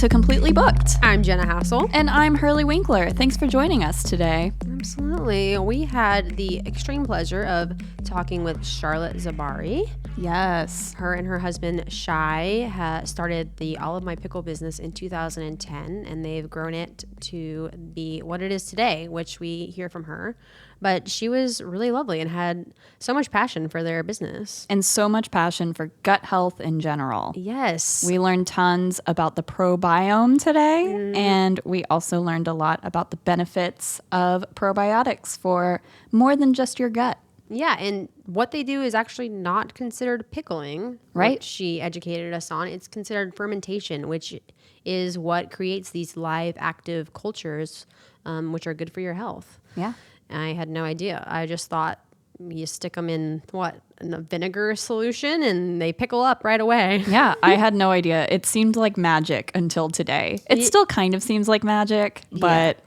to Completely Booked. I'm Jenna Hassel. And I'm Hurley Winkler. Thanks for joining us today. Absolutely. We had the extreme pleasure of talking with Charlotte Tzabari. Yes. Her and her husband, Shai, started the Olive My Pickle business in 2010, and they've grown it to be what it is today, which we hear from her. But she was really lovely and had so much passion for their business. And so much passion for gut health in general. Yes. We learned tons about the probiome today, and we also learned a lot about the benefits of probiotics for more than just your gut. Yeah, and what they do is actually not considered pickling, right? Which she educated us on. It's considered fermentation, which is what creates these live, active cultures, which are good for your health. Yeah. And I had no idea. I just thought you stick them in a vinegar solution and they pickle up right away. Yeah, I had no idea. It seemed like magic until today. It still kind of seems like magic, but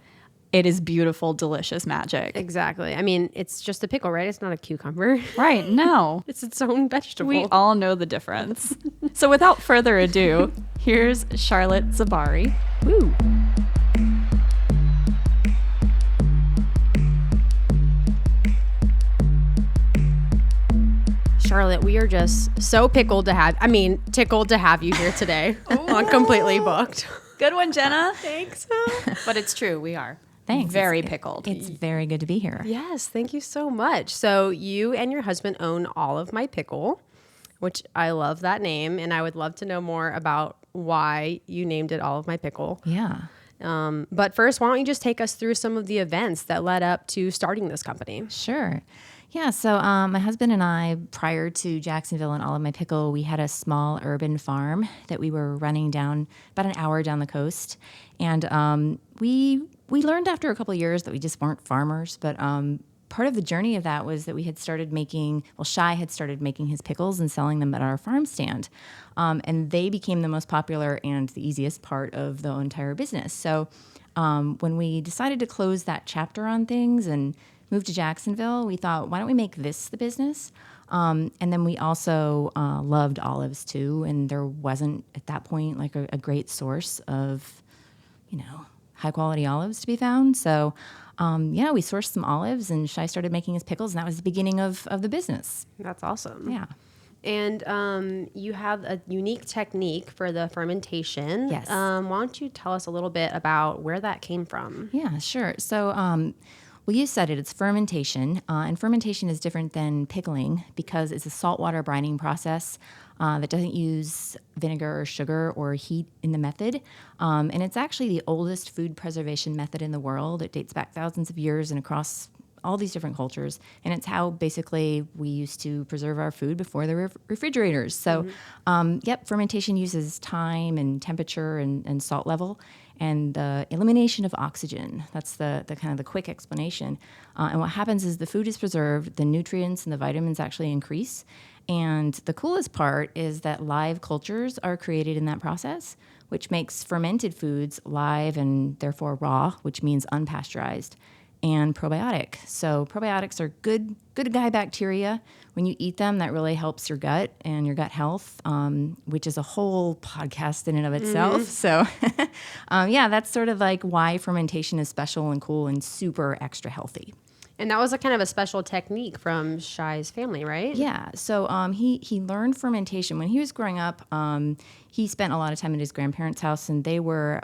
it is beautiful, delicious magic. Exactly. I mean, it's just a pickle, right? It's not a cucumber. Right, no. It's its own vegetable. We all know the difference. So without further ado, here's Charlotte Tzabari. Woo. Charlotte, we are just so tickled to have you here today on Completely Booked. Good one, Jenna. Thanks. But it's true, we are. Thanks. Very pickled. It's very good to be here. Yes, thank you so much. So you and your husband own Olive My Pickle, which I love that name, and I would love to know more about why you named it Olive My Pickle. Yeah. But first, why don't you just take us through some of the events that led up to starting this company? Sure. Yeah, so my husband and I, prior to Jacksonville and Olive My Pickle, we had a small urban farm that we were running down about an hour down the coast. And we learned after a couple of years that we just weren't farmers. But part of the journey of that was that we had started Shai had started making his pickles and selling them at our farm stand. And they became the most popular and the easiest part of the entire business. So when we decided to close that chapter on things and moved to Jacksonville, we thought, why don't we make this the business? And then we also loved olives too, and there wasn't at that point like a great source of, high quality olives to be found. So, we sourced some olives, and Shai started making his pickles, and that was the beginning of the business. That's awesome. Yeah. And you have a unique technique for the fermentation. Yes. Why don't you tell us a little bit about where that came from? Yeah, sure. So, well, you said it. It's fermentation, and fermentation is different than pickling because it's a saltwater brining process that doesn't use vinegar or sugar or heat in the method. And it's actually the oldest food preservation method in the world. It dates back thousands of years and across all these different cultures. And it's how basically we used to preserve our food before there were refrigerators. So, fermentation uses time and temperature and salt level and the elimination of oxygen. That's the kind of the quick explanation. And what happens is the food is preserved, the nutrients and the vitamins actually increase. And the coolest part is that live cultures are created in that process, which makes fermented foods live and therefore raw, which means unpasteurized, and probiotic. So probiotics are good guy bacteria. When you eat them, that really helps your gut and your gut health, which is a whole podcast in and of itself. So that's sort of like why fermentation is special and cool and super extra healthy. And that was a kind of a special technique from Shai's family, right? Yeah. So he learned fermentation when he was growing up. He spent a lot of time at his grandparents' house, and they were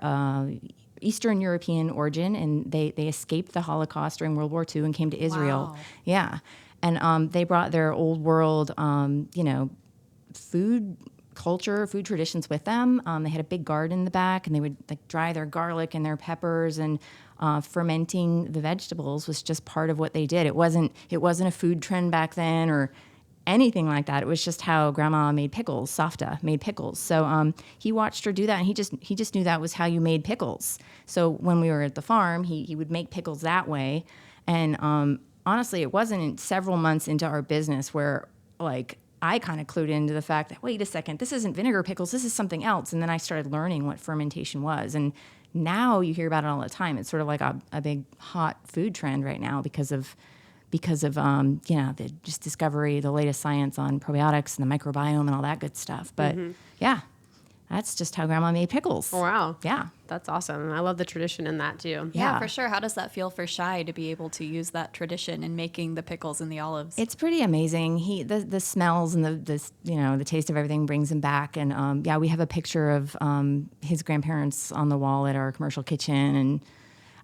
Eastern European origin, and they escaped the Holocaust during World War II and came to Israel. Wow. Yeah. And they brought their old world, food culture, food traditions with them. They had a big garden in the back, and they would dry their garlic and their peppers, and fermenting the vegetables was just part of what they did. It wasn't a food trend back then or anything like that. It was just how Grandma made pickles. Savta made pickles. So he watched her do that, and he just knew that was how you made pickles. So when we were at the farm, he would make pickles that way. And honestly, it wasn't several months into our business where I kind of clued into the fact that, wait a second, this isn't vinegar pickles, this is something else. And then I started learning what fermentation was. And now you hear about it all the time. It's sort of like a big hot food trend right now because of the just discovery, the latest science on probiotics and the microbiome and all that good stuff. But that's just how Grandma made pickles. Oh, wow. Yeah. That's awesome. I love the tradition in that too. Yeah, for sure. How does that feel for Shai to be able to use that tradition in making the pickles and the olives? It's pretty amazing. The smells and the taste of everything brings him back. And we have a picture of his grandparents on the wall at our commercial kitchen. And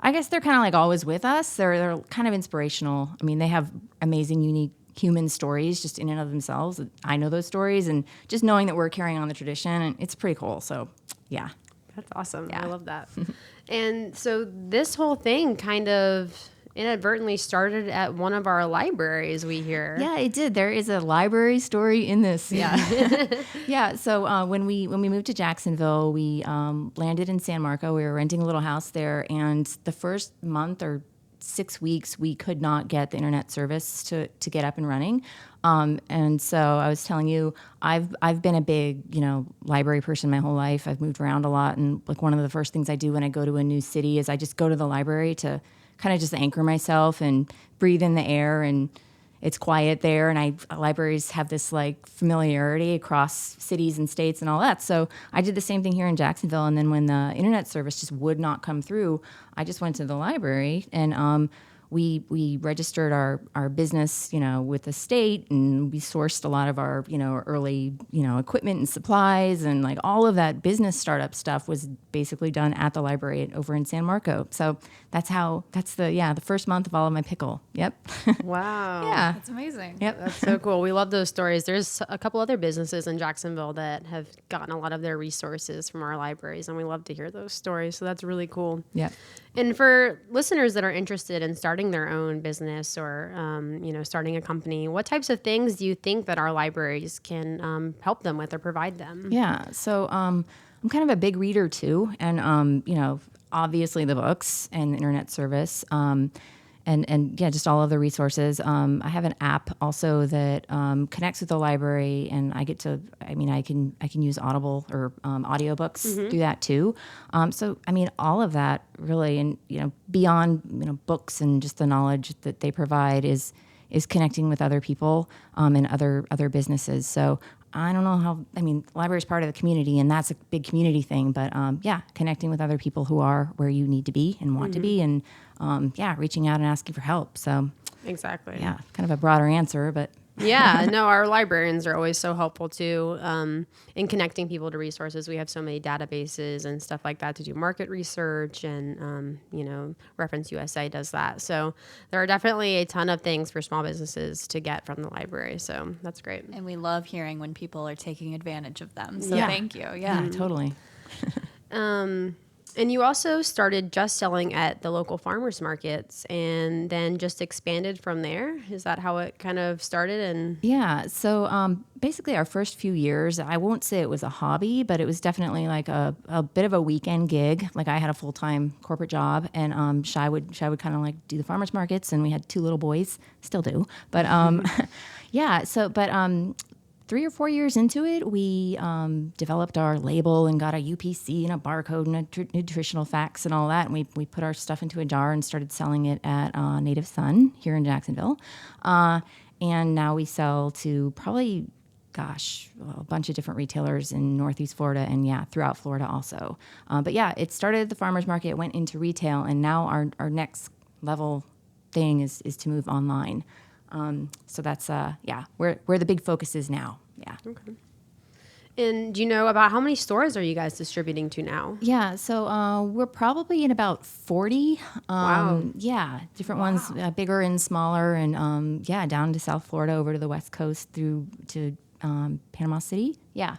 I guess they're kind of like always with us. They're kind of inspirational. I mean, they have amazing, unique human stories just in and of themselves. I know those stories, and just knowing that we're carrying on the tradition, and it's pretty cool. So, yeah. That's awesome. Yeah. I love that. And so this whole thing kind of inadvertently started at one of our libraries, we hear. Yeah, it did. There is a library story in this. Yeah. Yeah. So when we moved to Jacksonville, we landed in San Marco. We were renting a little house there, and the first month or 6 weeks, we could not get the internet service to get up and running. And so I was telling you, I've been a big, library person my whole life. I've moved around a lot. And like one of the first things I do when I go to a new city is I just go to the library to kind of just anchor myself and breathe in the air, and it's quiet there. And libraries have this like familiarity across cities and states and all that. So I did the same thing here in Jacksonville. And then when the internet service just would not come through, I just went to the library, and we registered our business, with the state, and we sourced a lot of our, early, equipment and supplies, and like all of that business startup stuff was basically done at the library over in San Marco. So that's the first month of Olive My Pickle. Yep. Wow. Yeah. That's amazing. Yep. That's so cool. We love those stories. There's a couple other businesses in Jacksonville that have gotten a lot of their resources from our libraries, and we love to hear those stories. So that's really cool. Yep. And for listeners that are interested in starting their own business or, starting a company, what types of things do you think that our libraries can help them with or provide them? Yeah. So I'm kind of a big reader too, and obviously the books and the internet service, and just all of the resources. I have an app also that connects with the library, and I can use Audible or audiobooks through that too. So all of that really, and beyond books and just the knowledge that they provide is connecting with other people and other businesses. So I don't know how, library is part of the community, and that's a big community thing, but connecting with other people who are where you need to be and want to be, and reaching out and asking for help. So Exactly. yeah, kind of a broader answer, but Yeah, no, our librarians are always so helpful too in connecting people to resources. We have so many databases and stuff like that to do market research, and Reference USA does that. So there are definitely a ton of things for small businesses to get from the library. So that's great. And we love hearing when people are taking advantage of them. So Yeah. thank you. yeah, totally. And you also started just selling at the local farmers markets and then just expanded from there. Is that how it kind of started? And Yeah. So basically, our first few years, I won't say it was a hobby, but it was definitely like a bit of a weekend gig. Like I had a full-time corporate job, and Shai would kind of like do the farmers markets, and we had 2 little boys, still do. But yeah. So, but 3 or 4 years into it, we developed our label and got a UPC and a barcode and a nutritional facts and all that. And we put our stuff into a jar and started selling it at Native Sun here in Jacksonville. And now we sell to probably, a bunch of different retailers in Northeast Florida and throughout Florida also. But it started at the farmer's market, went into retail, and now our next level thing is to move online. So that's where the big focus is now. Yeah. okay. And do you know about how many stores are you guys distributing to now? Yeah. So we're probably in about 40. Wow. Yeah. Different ones, bigger and smaller, and down to South Florida, over to the West Coast through to Panama City. Yeah.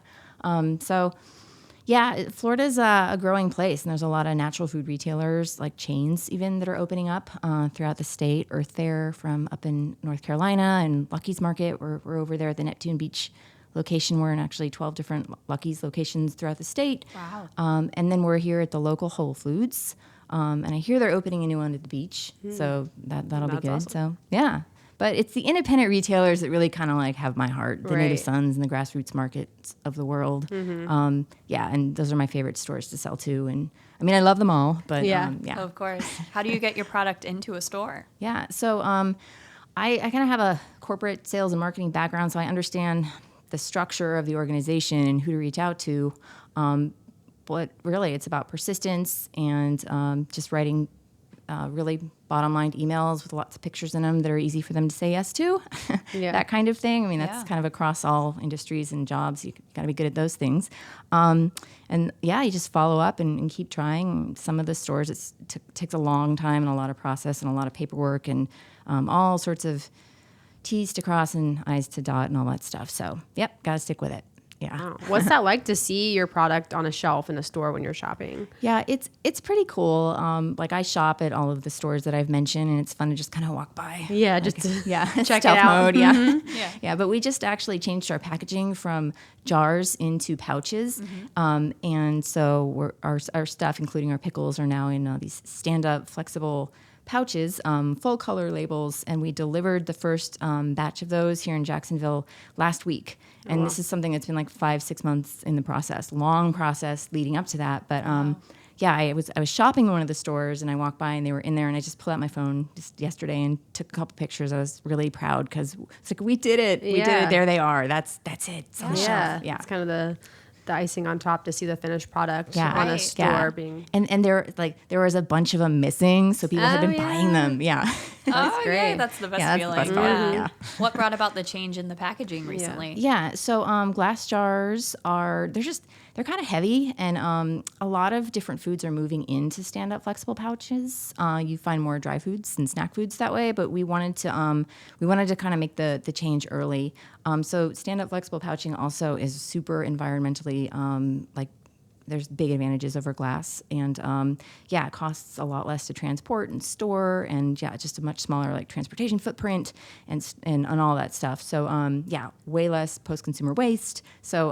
Florida's a growing place, and there's a lot of natural food retailers, like chains even, that are opening up throughout the state. Earth There from up in North Carolina, and Lucky's Market. We're over there at the Neptune Beach location. We're in actually 12 different Lucky's locations throughout the state. Wow. And then we're here at the local Whole Foods, and I hear they're opening a new one at the beach, so that'll be That's good. awesome. So yeah. But it's the independent retailers that really kind of like have my heart, the Native Right. Sons and the grassroots markets of the world. And those are my favorite stores to sell to. And I mean, I love them all, but Of course. How do you get your product into a store? yeah. So I kind of have a corporate sales and marketing background, so I understand the structure of the organization and who to reach out to. But really, it's about persistence and just writing really bottom-line emails with lots of pictures in them that are easy for them to say yes to, that kind of thing. I mean, that's kind of across all industries and jobs. You got to be good at those things. You just follow up and keep trying. Some of the stores, it takes a long time and a lot of process and a lot of paperwork and all sorts of T's to cross and I's to dot and all that stuff. So, got to stick with it. Yeah. Wow. What's that like to see your product on a shelf in a store when you're shopping? Yeah, it's pretty cool. Like I shop at all of the stores that I've mentioned, and it's fun to just kind of walk by. Yeah, like, just check it out. Mode. Yeah. But we just actually changed our packaging from jars into pouches, and so our stuff, including our pickles, are now in these stand-up, flexible pouches, full color labels, and we delivered the first batch of those here in Jacksonville last week. And this is something that's been like 5-6 months in the process, long process leading up to that. But I was shopping in one of the stores and I walked by and they were in there and I just pulled out my phone just yesterday and took a couple pictures. I was really proud because it's like, we did it. We did it. There they are. That's it. It's on the shelf. Yeah. It's kind of the icing on top to see the finished product on a store being. And there was a bunch of them missing, so people had been buying them. Yeah. That's great. Yeah, that's the best That's feeling. the best part. Yeah. What brought about the change in the packaging recently? Yeah. So glass jars they're kind of heavy, and a lot of different foods are moving into stand-up flexible pouches. You find more dry foods and snack foods that way, but we wanted to kind of make the change early. So stand-up flexible pouching also is super environmentally there's big advantages over glass, and it costs a lot less to transport and store, and just a much smaller transportation footprint and all that stuff. So way less post-consumer waste. So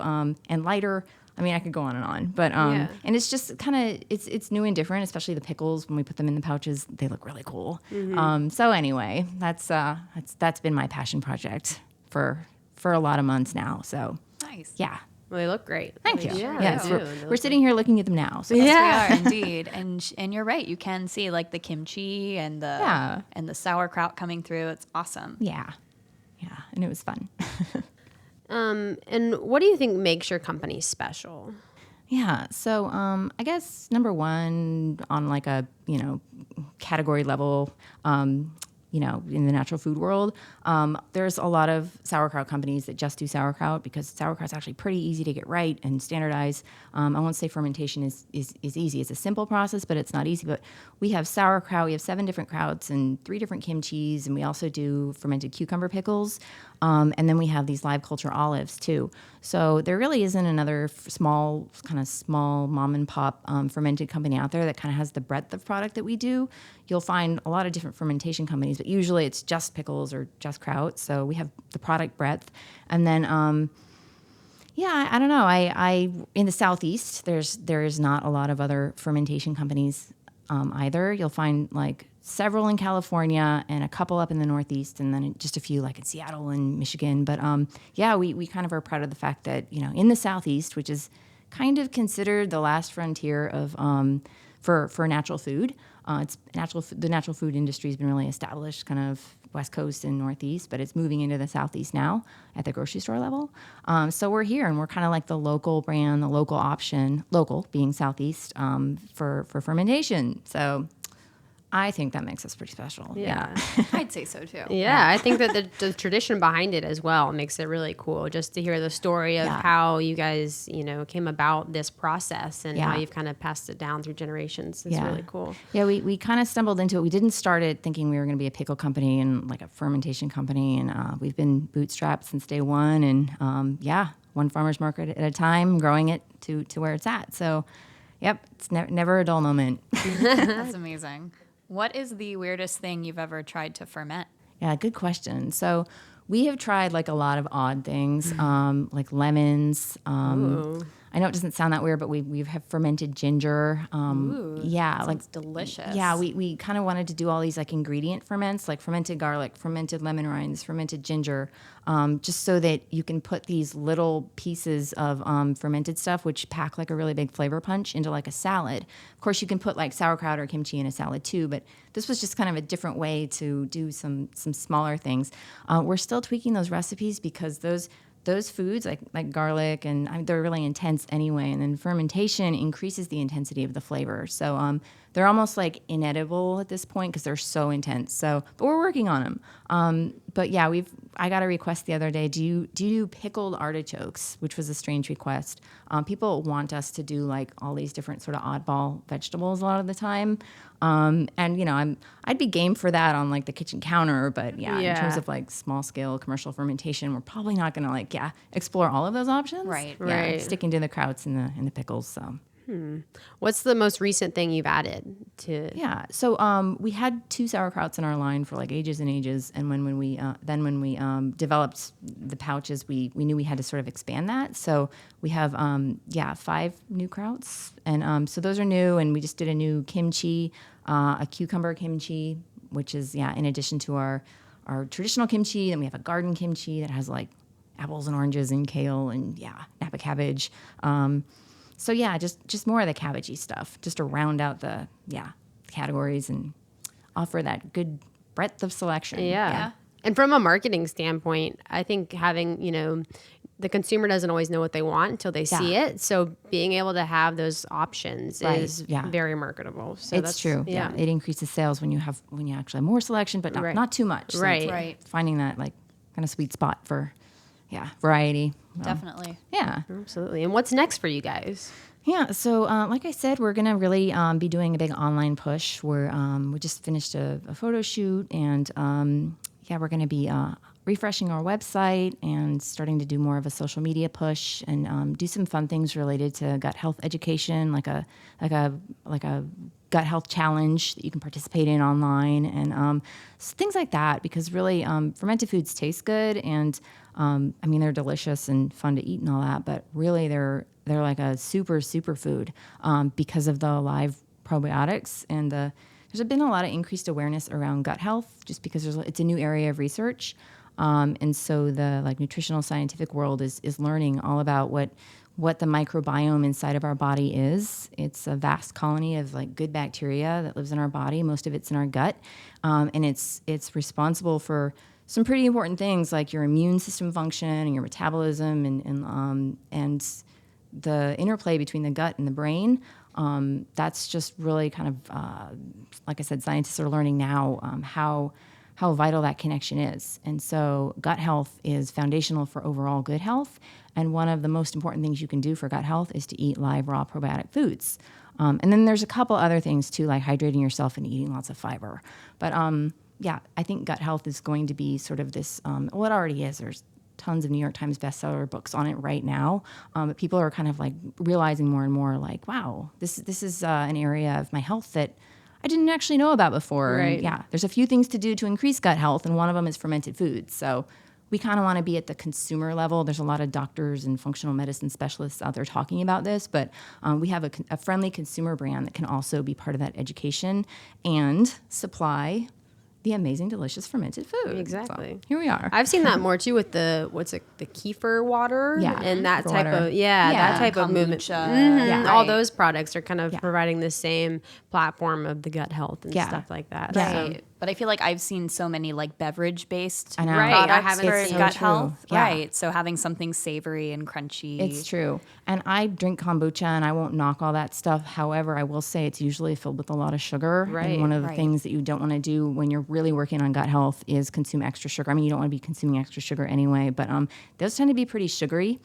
and lighter. I mean, I could go on, but and it's just kind of it's new and different, especially the pickles. When we put them in the pouches, they look really cool. So anyway, that's been my passion project for a lot of months now. So nice. Yeah. Well, they look great. Thank you. Yeah, Yes, we're sitting here looking at them now. So Yes, we are indeed. And you're right. You can see the kimchi and the sauerkraut coming through. It's awesome. Yeah, and it was fun. And what do you think makes your company special? Yeah, so I guess number one on a category level. In the natural food world, there's a lot of sauerkraut companies that just do sauerkraut because sauerkraut's actually pretty easy to get right and standardize. I won't say fermentation is easy. It's a simple process, but it's not easy. But we have sauerkraut. We have 7 different krauts and 3 different kimchis, and we also do fermented cucumber pickles. And then we have these live culture olives too. So there really isn't another small mom and pop fermented company out there that kind of has the breadth of product that we do. You'll find a lot of different fermentation companies, but usually it's just pickles or just kraut. So we have the product breadth. And then, I don't know. I in the Southeast, there is not a lot of other fermentation companies either. You'll find several in California and a couple up in the Northeast, and then just a few in Seattle and Michigan. But we kind of are proud of the fact that in the Southeast, which is kind of considered the last frontier of for natural food. The natural food industry has been really established kind of West Coast and Northeast, but it's moving into the Southeast now at the grocery store level. So we're here, and we're kind of like the local brand, the local option, local being Southeast for fermentation. So I think that makes us pretty special. Yeah. I'd say so too. Yeah, I think that the tradition behind it as well makes it really cool just to hear the story of how you guys, came about this process and how you've kind of passed it down through generations. It's really cool. Yeah, we kind of stumbled into it. We didn't start it thinking we were going to be a pickle company and a fermentation company, and we've been bootstrapped since day one, and one farmer's market at a time, growing it to where it's at. So, it's never a dull moment. That's amazing. What is the weirdest thing you've ever tried to ferment? Yeah, good question. So we have tried a lot of odd things, like lemons. I know it doesn't sound that weird, but we have fermented ginger. Sounds delicious. Yeah, we kind of wanted to do all these ingredient ferments, like fermented garlic, fermented lemon rinds, fermented ginger, just so that you can put these little pieces of fermented stuff, which pack a really big flavor punch into a salad. Of course, you can put sauerkraut or kimchi in a salad too, but this was just kind of a different way to do some smaller things. We're still tweaking those recipes because those those foods like garlic and they're really intense anyway, and then fermentation increases the intensity of the flavor. So they're almost like inedible at this point because they're so intense. So, but we're working on them. But yeah, I got a request the other day. Do you do pickled artichokes? Which was a strange request. People want us to do like all these different sort of oddball vegetables a lot of the time. And I'd be game for that on like the kitchen counter, but in terms of like small scale commercial fermentation, we're probably not going to explore all of those options. Right. Sticking to the krauts and the pickles. So. What's the most recent thing you've added to? Yeah, so we had 2 sauerkrauts in our line for like ages and ages, and when we developed the pouches, we knew we had to sort of expand that. So we have 5 new krauts, and so those are new, and we just did a new kimchi, a cucumber kimchi, which is in addition to our traditional kimchi. Then we have a garden kimchi that has like apples and oranges and kale and Napa cabbage. So just more of the cabbagey stuff, just to round out the categories and offer that good breadth of selection. Yeah. And from a marketing standpoint, I think having, the consumer doesn't always know what they want until they see it. So being able to have those options is very marketable. So it's true. Yeah. It increases sales when you actually have more selection, but not too much. So Right. Finding that like kind of sweet spot for variety. Definitely. Yeah. Absolutely. And what's next for you guys? Yeah, so like I said, we're going to really be doing a big online push. We just finished a photo shoot, and we're going to be refreshing our website and starting to do more of a social media push and do some fun things related to gut health education, like a gut health challenge that you can participate in online, and things like that. Because really, fermented foods taste good, and they're delicious and fun to eat and all that. But really, they're like a super food because of the live probiotics, and there's been a lot of increased awareness around gut health just because it's a new area of research, and so the nutritional scientific world is learning all about what the microbiome inside of our body is. It's a vast colony of good bacteria that lives in our body. Most of it's in our gut, and it's responsible for some pretty important things like your immune system function and your metabolism and the interplay between the gut and the brain. That's just really kind of, like I said, scientists are learning now how vital that connection is. And so gut health is foundational for overall good health. And one of the most important things you can do for gut health is to eat live, raw probiotic foods. And then there's a couple other things too, like hydrating yourself and eating lots of fiber. But I think gut health is going to be sort of this, it already is. There's tons of New York Times bestseller books on it right now. But people are kind of realizing more and more wow, this is an area of my health that I didn't actually know about before. Right. And there's a few things to do to increase gut health, and one of them is fermented foods. So we kind of want to be at the consumer level. There's a lot of doctors and functional medicine specialists out there talking about this, but we have a friendly consumer brand that can also be part of that education and supply the amazing, delicious fermented food. Exactly. So, here we are. I've seen that more too with the kefir water, and that type of that type of movement. All those products are kind of providing the same platform of the gut health and stuff like that. Right. So. But I feel like I've seen so many beverage-based products for gut health. Yeah. Right. So having something savory and crunchy. It's true. And I drink kombucha, and I won't knock all that stuff. However, I will say it's usually filled with a lot of sugar. Right. And one of the things that you don't want to do when you're really working on gut health is consume extra sugar. I mean, you don't want to be consuming extra sugar anyway, but those tend to be pretty sugary.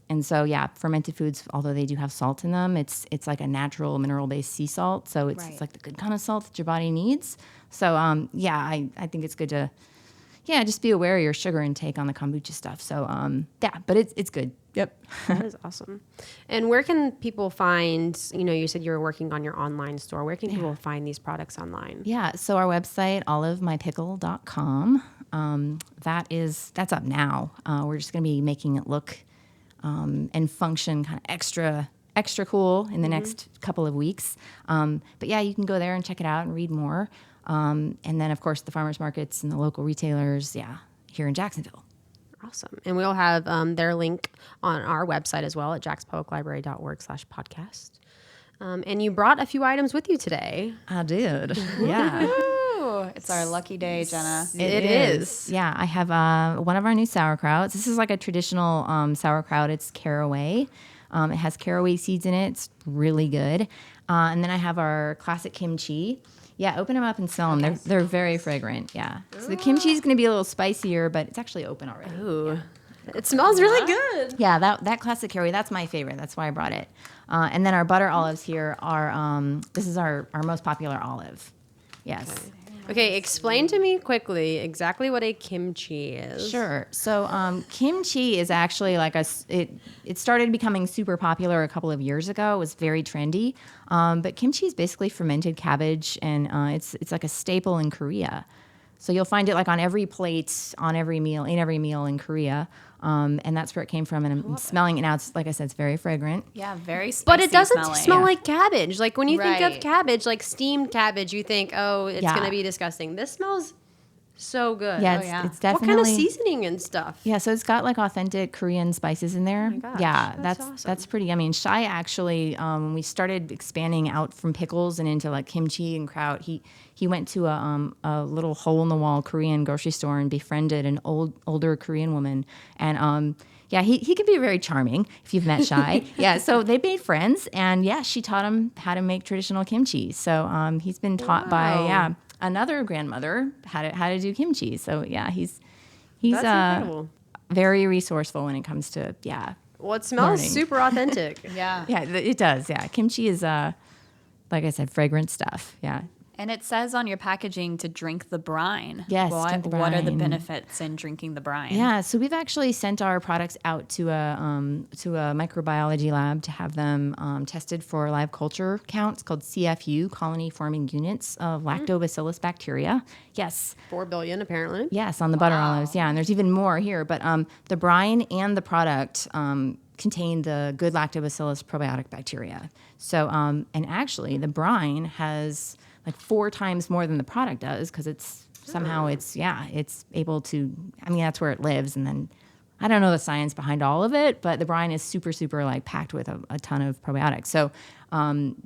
And so, fermented foods, although they do have salt in them, it's like a natural mineral-based sea salt. So it's like the good kind of salt that your body needs. So, I think it's good to, just be aware of your sugar intake on the kombucha stuff. So, but it's good. Yep. That is awesome. And where can people find, you said you were working on your online store. Where can people find these products online? Yeah, so our website, olivemypickle.com, that's up now. We're just going to be making it look and function kind of extra cool in the next couple of weeks. But you can go there and check it out and read more. And then, of course, the farmers markets and the local retailers, here in Jacksonville. Awesome. And we'll have their link on our website as well at jackspubliclibrary.org/podcast. And you brought a few items with you today. I did. Yeah. Ooh, it's our lucky day, Jenna. It is. Yeah, I have one of our new sauerkrauts. This is like a traditional sauerkraut. It's caraway. It has caraway seeds in it. It's really good. And then I have our classic kimchi. Yeah, open them up and smell them. They're very fragrant. Yeah. So the kimchi is going to be a little spicier, but it's actually open already. Ooh. It smells really good. Yeah, that classic caraway, that's my favorite. That's why I brought it. And then our butter olives here are, this is our most popular olive. Yes. Okay, explain to me quickly exactly what a kimchi is. Sure. So kimchi is actually like it started becoming super popular a couple of years ago. It was very trendy. But kimchi is basically fermented cabbage, and it's like a staple in Korea. So you'll find it like on every plate, on every meal, in every meal in Korea. And that's where it came from. And I'm smelling it now. It's, like I said, it's very fragrant. Yeah, very spicy. But it doesn't smelling. smell like cabbage. Like when you think Right. of cabbage, like steamed cabbage, you think, oh, it's Yeah. going to be disgusting. This smells so good. Yeah, Oh, it's, yeah. it's What definitely. kind of seasoning and stuff? Yeah, so it's got like authentic Korean spices in there. my gosh, Yeah, that's that's awesome. pretty. I mean, Shai actually, when we started expanding out from pickles and into like kimchi and kraut, he went to a little hole in the wall Korean grocery store and befriended an older Korean woman, and yeah, he can be very charming if you've met Shai. Yeah, so they made friends, and yeah, she taught him how to make traditional kimchi. So he's been taught by another grandmother how to do kimchi. So yeah, he's That's incredible. very resourceful when it comes to Well, it smells learning. super authentic. Yeah. yeah, it does. Yeah, kimchi is like I said, fragrant stuff. Yeah. And it says on your packaging to drink the brine. Yes, What, drink the what are the brine. benefits in drinking the brine? Yeah, so we've actually sent our products out to a microbiology lab to have them tested for live culture counts called CFU, colony forming units of lactobacillus bacteria. Yes, 4 billion, apparently. yes, on the butter olives. Yeah, and there's even more here, but the brine and the product contain the good lactobacillus probiotic bacteria. So, and actually, the brine has like 4 times more than the product does because it's somehow it's able to. I mean, that's where it lives, and then I don't know the science behind all of it, but the brine is super like packed with a ton of probiotics. So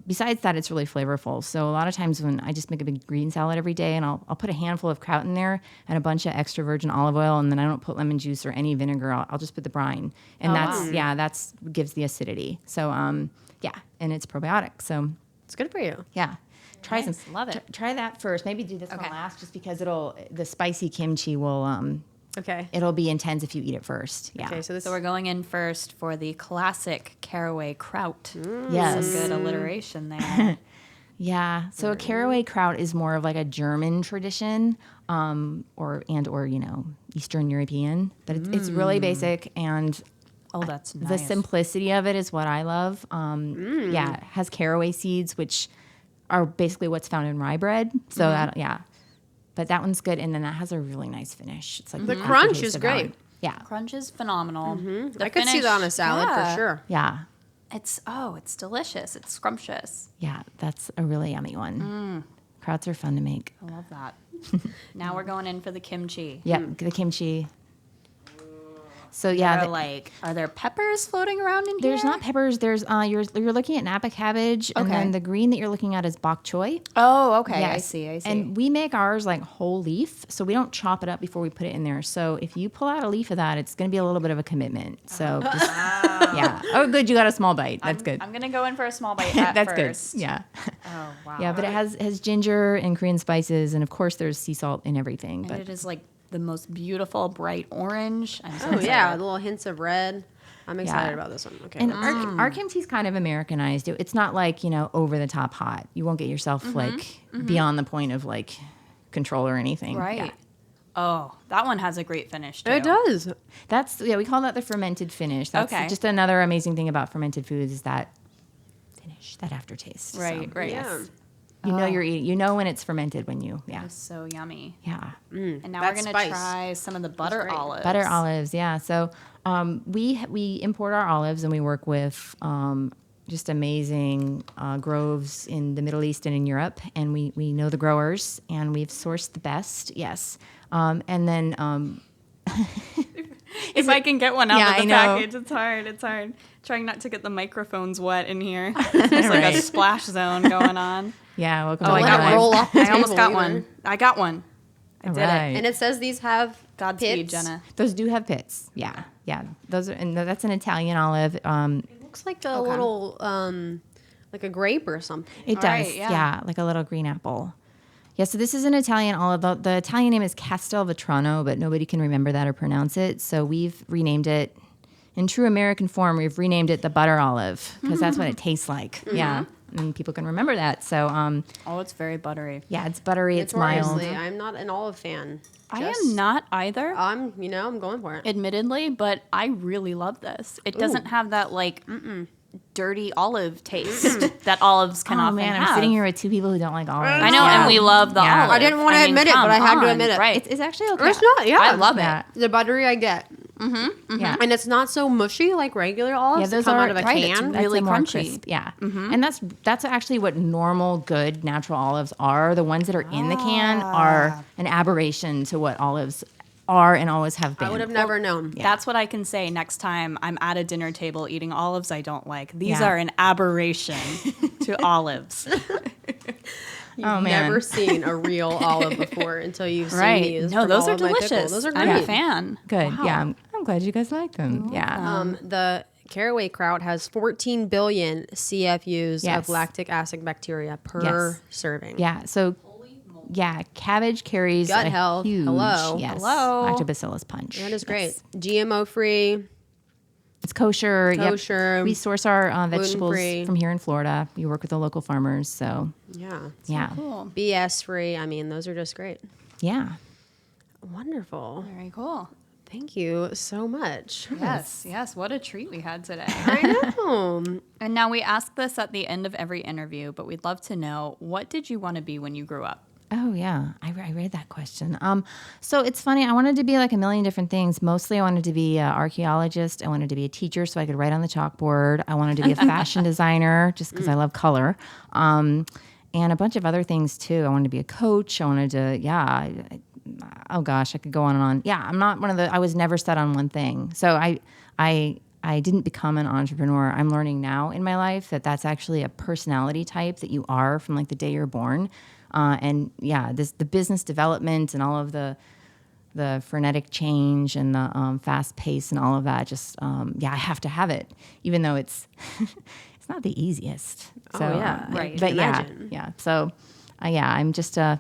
besides that, it's really flavorful. So a lot of times when I just make a big green salad every day, and I'll put a handful of kraut in there and a bunch of extra virgin olive oil, and then I don't put lemon juice or any vinegar. I'll just put the brine, and that's gives the acidity. So yeah, and it's probiotic. So It's good for you. yeah. Try Nice. some. Love it. Try that first. Maybe do this Okay. one last, just because the spicy kimchi will Okay. it'll be intense if you eat it first. Yeah. Okay, so this So we're going in first for the classic caraway kraut. Yes. Some good alliteration there. Yeah. So a caraway kraut is more of like a German tradition, or Eastern European, but it's really basic, and Oh, that's nice. the simplicity of it is what I love. Yeah, it has caraway seeds, which are basically what's found in rye bread. So but that one's good, and then that has a really nice finish. It's like The the crunch aftertaste is of that great. one. Yeah. Crunch is phenomenal. The I could see that on a salad yeah. for sure. Yeah. It's delicious. It's scrumptious. Yeah. That's a really yummy one. Krauts are fun to make. I love that. Now we're going in for the kimchi. Yep. The kimchi. So Are there peppers floating around in here? there's not peppers. There's you're looking at Napa cabbage, and Okay. then the green that you're looking at is bok choy. Oh, okay. I Yes. see. And we make ours like whole leaf, so we don't chop it up before we put it in there. So if you pull out a leaf of that, it's going to be a little bit of a commitment. So just, yeah. Oh, good. You got a small bite. That's good. I'm gonna go in for a small bite at That's first. good. Yeah. Oh wow. Yeah, but it has ginger and Korean spices, and of course there's sea salt in everything. And But it is like the most beautiful bright orange. I'm so Oh, excited. yeah. Little hints of red. I'm excited about this one. Okay. and let's- our kimchi's kind of Americanized. It's not like over the top hot. You won't get yourself like beyond the point of like control or anything. Right. Yeah. Oh, that one has a great finish too. It does. We call that the fermented finish. That's Okay. just another amazing thing about fermented foods is that finish, that aftertaste. Right, So, right. Yeah. You know you're eating. You know when it's fermented when you It's so yummy. yeah. And now that we're gonna spice. try some of the butter great. olives. Butter olives, yeah. So we import our olives, and we work with just amazing groves in the Middle East and in Europe, and we know the growers, and we've sourced the best. Yes, and then If I can get one out Yeah, of the I know. package, it's hard. It's hard. Trying not to get the microphones wet in here. There's like a Right. splash zone going on. Yeah, welcome Oh, to I my got life. one. roll off the I almost table got either. one. I got one. I did it. And it says these have Godspeed, pits. Jenna. Those do have pits. Yeah, yeah. Those are, and that's an Italian olive. It looks like a little, like a grape or something. It All does. right, yeah. Yeah, like a little green apple. Yeah, so this is an Italian olive. The Italian name is Castelvetrano, but nobody can remember that or pronounce it. So we've renamed it, in true American form, we've renamed it the butter olive because that's what it tastes like. Yeah, and people can remember that. So, Oh, it's very buttery. yeah, it's buttery, it's mild. Notoriously, I'm not an olive fan. I am not either, I'm going for it. admittedly, but I really love this. It doesn't have that like dirty olive taste that olives can Oh often man, have. I'm sitting here with two people who don't like olives. I know, Yeah. and we love the Yeah. olive. I didn't want to admit it, come but I had to on, admit it. Right. It's actually okay. Or it's not, yeah. I love it. Yeah. The buttery I get. Yeah. And it's not so mushy like regular olives Yeah, that those come are out of a right, it's can. really That's a more crunchy. crisp, yeah. And that's actually what normal, good, natural olives are. The ones that are in the can are an aberration to what olives are and always have been. I would have never known. That's what I can say next time I'm at a dinner table eating olives I don't like. These Yeah. are an aberration to olives. Oh man, Never seen a real olive before until you've seen Right. these. No, from those are Olive My Pickle. delicious. Those are I'm great. a fan. good. Wow. Yeah, I'm glad you guys like them. Yeah. The caraway kraut has 14 billion CFUs Yes. of lactic acid bacteria per Yes. serving. Yeah. So, yeah, cabbage carries Gut a health. huge Hello. yes, Hello. lactobacillus punch. That is great. Yes. GMO free. It's kosher. Yep. Kosher, We source our vegetables gluten-free. from here in Florida. We work with the local farmers, so Yeah. yeah, Cool. BS free. I mean, those are just great. yeah. Wonderful. Very cool. Thank you so much. Yes, yes. What a treat we had today. I know. And now we ask this at the end of every interview, but we'd love to know, what did you want to be when you grew up? Oh yeah, I read that question. So it's funny. I wanted to be like a million different things. Mostly, I wanted to be an archaeologist. I wanted to be a teacher so I could write on the chalkboard. I wanted to be a fashion designer just because I love color, and a bunch of other things too. I wanted to be a coach. I wanted to, oh gosh, I could go on and on. Yeah, I'm not one of the. I was never set on one thing. So I didn't become an entrepreneur. I'm learning now in my life that that's actually a personality type that you are from like the day you're born. And yeah, the business development and all of the frenetic change and the fast pace and all of that. Just I have to have it, even though it's it's not the easiest. So, yeah, right. But Imagine. yeah. So I'm just I'm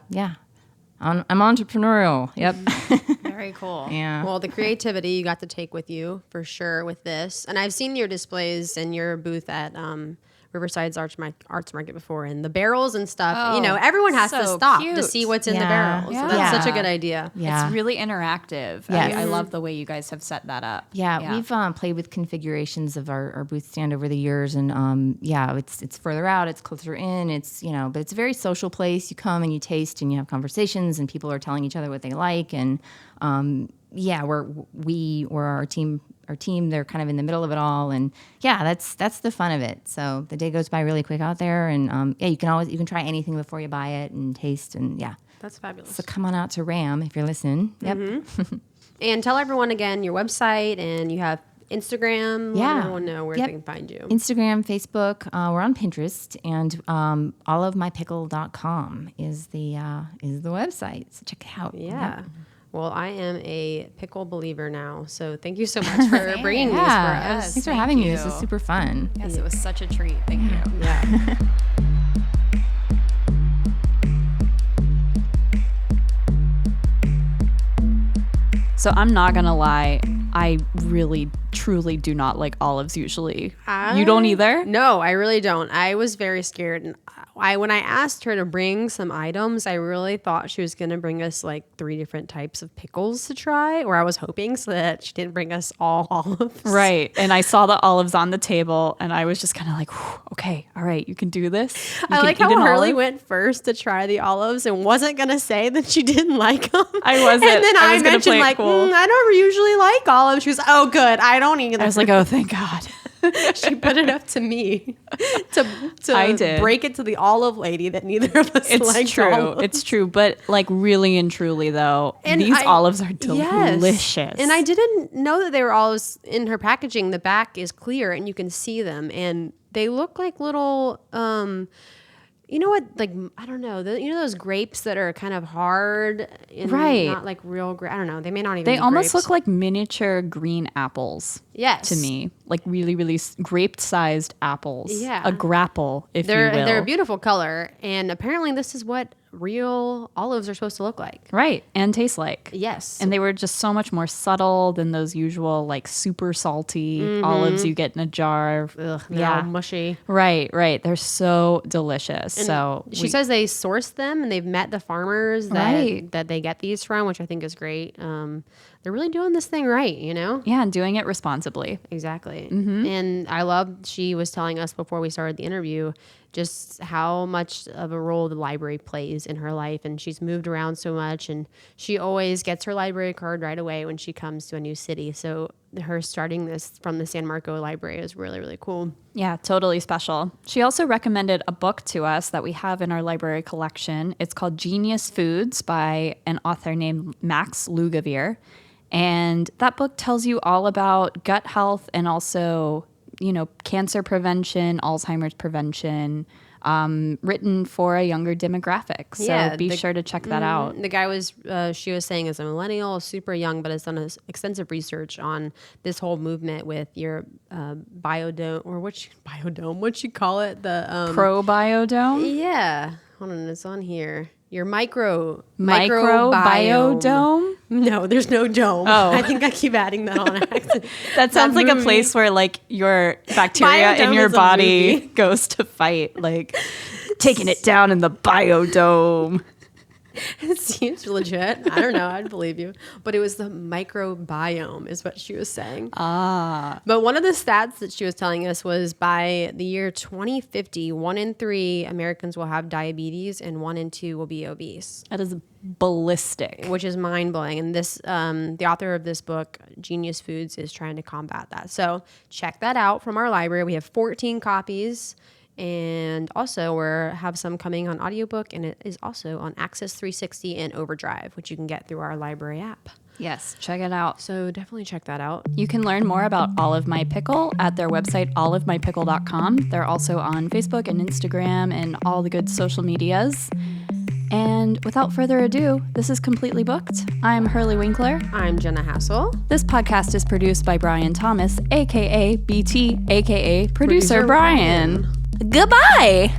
entrepreneurial. Yep. Very cool. Yeah. Well, the creativity you got to take with you for sure with this. And I've seen your displays and your booth at Riverside's Arts Market before, and the barrels and stuff. Oh, Everyone has to so stop cute. to see what's in the Yeah. barrels. Yeah. So that's Yeah. such a good idea. Yeah. It's really interactive. Yes. I love the way you guys have set that up. Yeah, we've played with configurations of our booth stand over the years, and it's further out, it's closer in, it's but it's a very social place. You come and you taste and you have conversations, and people are telling each other what they like, and we're our team. Our team, they're kind of in the middle of it all, and that's the fun of it. So the day goes by really quick out there, and you can try anything before you buy it and taste, and That's fabulous. So come on out to RAM if you're listening. Yep. And tell everyone again your website, and you have Instagram. Yeah. Let everyone know where Yep. they can find you. Instagram, Facebook, we're on Pinterest, and olivemypickle.com is the website. So check it out. Yeah. Yep. Well, I am a pickle believer now. So thank you so much for bringing these for Yeah. us. Thanks for Thank having me. you. This was super fun. Yes, it was such a treat. Thank you. Yeah. So I'm not going to lie. I really, truly do not like olives usually. You don't either? No, I really don't. I was very scared. And when I asked her to bring some items, I really thought she was going to bring us like 3 different types of pickles to try, or I was hoping so that she didn't bring us all olives. Right. And I saw the olives on the table, and I was just kind of like, "Whew, okay, all right, you can do this. You I can like eat how an Hurley olive." went first to try the olives and wasn't going to say that she didn't like them. I wasn't. And then I I, was gonna mentioned play it like, cool. I don't usually like olives. She was, oh, good. I don't either. I was like, oh, thank God. She put it up to me to I did. break it to the olive lady that neither of us It's liked true. olives. It's true. But like really and truly though, And these I- olives are Yes. delicious. And I didn't know that they were olives in her packaging. The back is clear and you can see them. And they look like little, You know what? Like, I don't know. You know those grapes that are kind of hard and Right. not like real I don't know. They may not even They be almost grapes. look like miniature green apples. Yes. To me, like really, really grape-sized apples. Yeah. A grapple, if you will. They're a beautiful color, and apparently this is what real olives are supposed to look like. Right, and taste like. Yes. And they were just so much more subtle than those usual like super salty olives you get in a jar. Ugh, they're all mushy. Right. They're so delicious. So She says they source them and they've met the farmers Right. that they get these from, which I think is great. They're really doing this thing right, you know? yeah, and doing it responsibly. Exactly. And I love, she was telling us before we started the interview, just how much of a role the library plays in her life. And she's moved around so much, and she always gets her library card right away when she comes to a new city. So her starting this from the San Marco Library is really, really cool. Yeah, totally special. She also recommended a book to us that we have in our library collection. It's called Genius Foods by an author named Max Lugavere. And that book tells you all about gut health and also, you know, cancer prevention, Alzheimer's prevention, written for a younger demographic. So be sure to check that out. The guy was, she was saying, is a millennial, super young, but has done extensive research on this whole movement with your biodome, or what you call it? The Probiodome? yeah. Hold on, it's on here. Your Microbiome? No, there's no dome. Oh. I think I keep adding that on accident. That sounds like a place where like your bacteria in Biodome your is a body movie. goes to fight, like taking it down in the biodome. It seems legit. I don't know. I'd believe you. But it was the microbiome is what she was saying. But one of the stats that she was telling us was by the year 2050, 1 in 3 Americans will have diabetes and 1 in 2 will be obese. That is ballistic. Which is mind-blowing. And this, the author of this book, Genius Foods, is trying to combat that. So check that out from our library. We have 14 copies. And also we have some coming on audiobook, and it is also on Access 360 and Overdrive, which you can get through our library app. Yes, check it out. So definitely check that out. You can learn more about Olive My Pickle at their website, olivemypickle.com. They're also on Facebook and Instagram and all the good social medias. And without further ado, this is Completely Booked. I'm Hurley Winkler. I'm Jenna Hassel. This podcast is produced by Brian Thomas, a.k.a. BT, a.k.a. Producer Brian. Goodbye!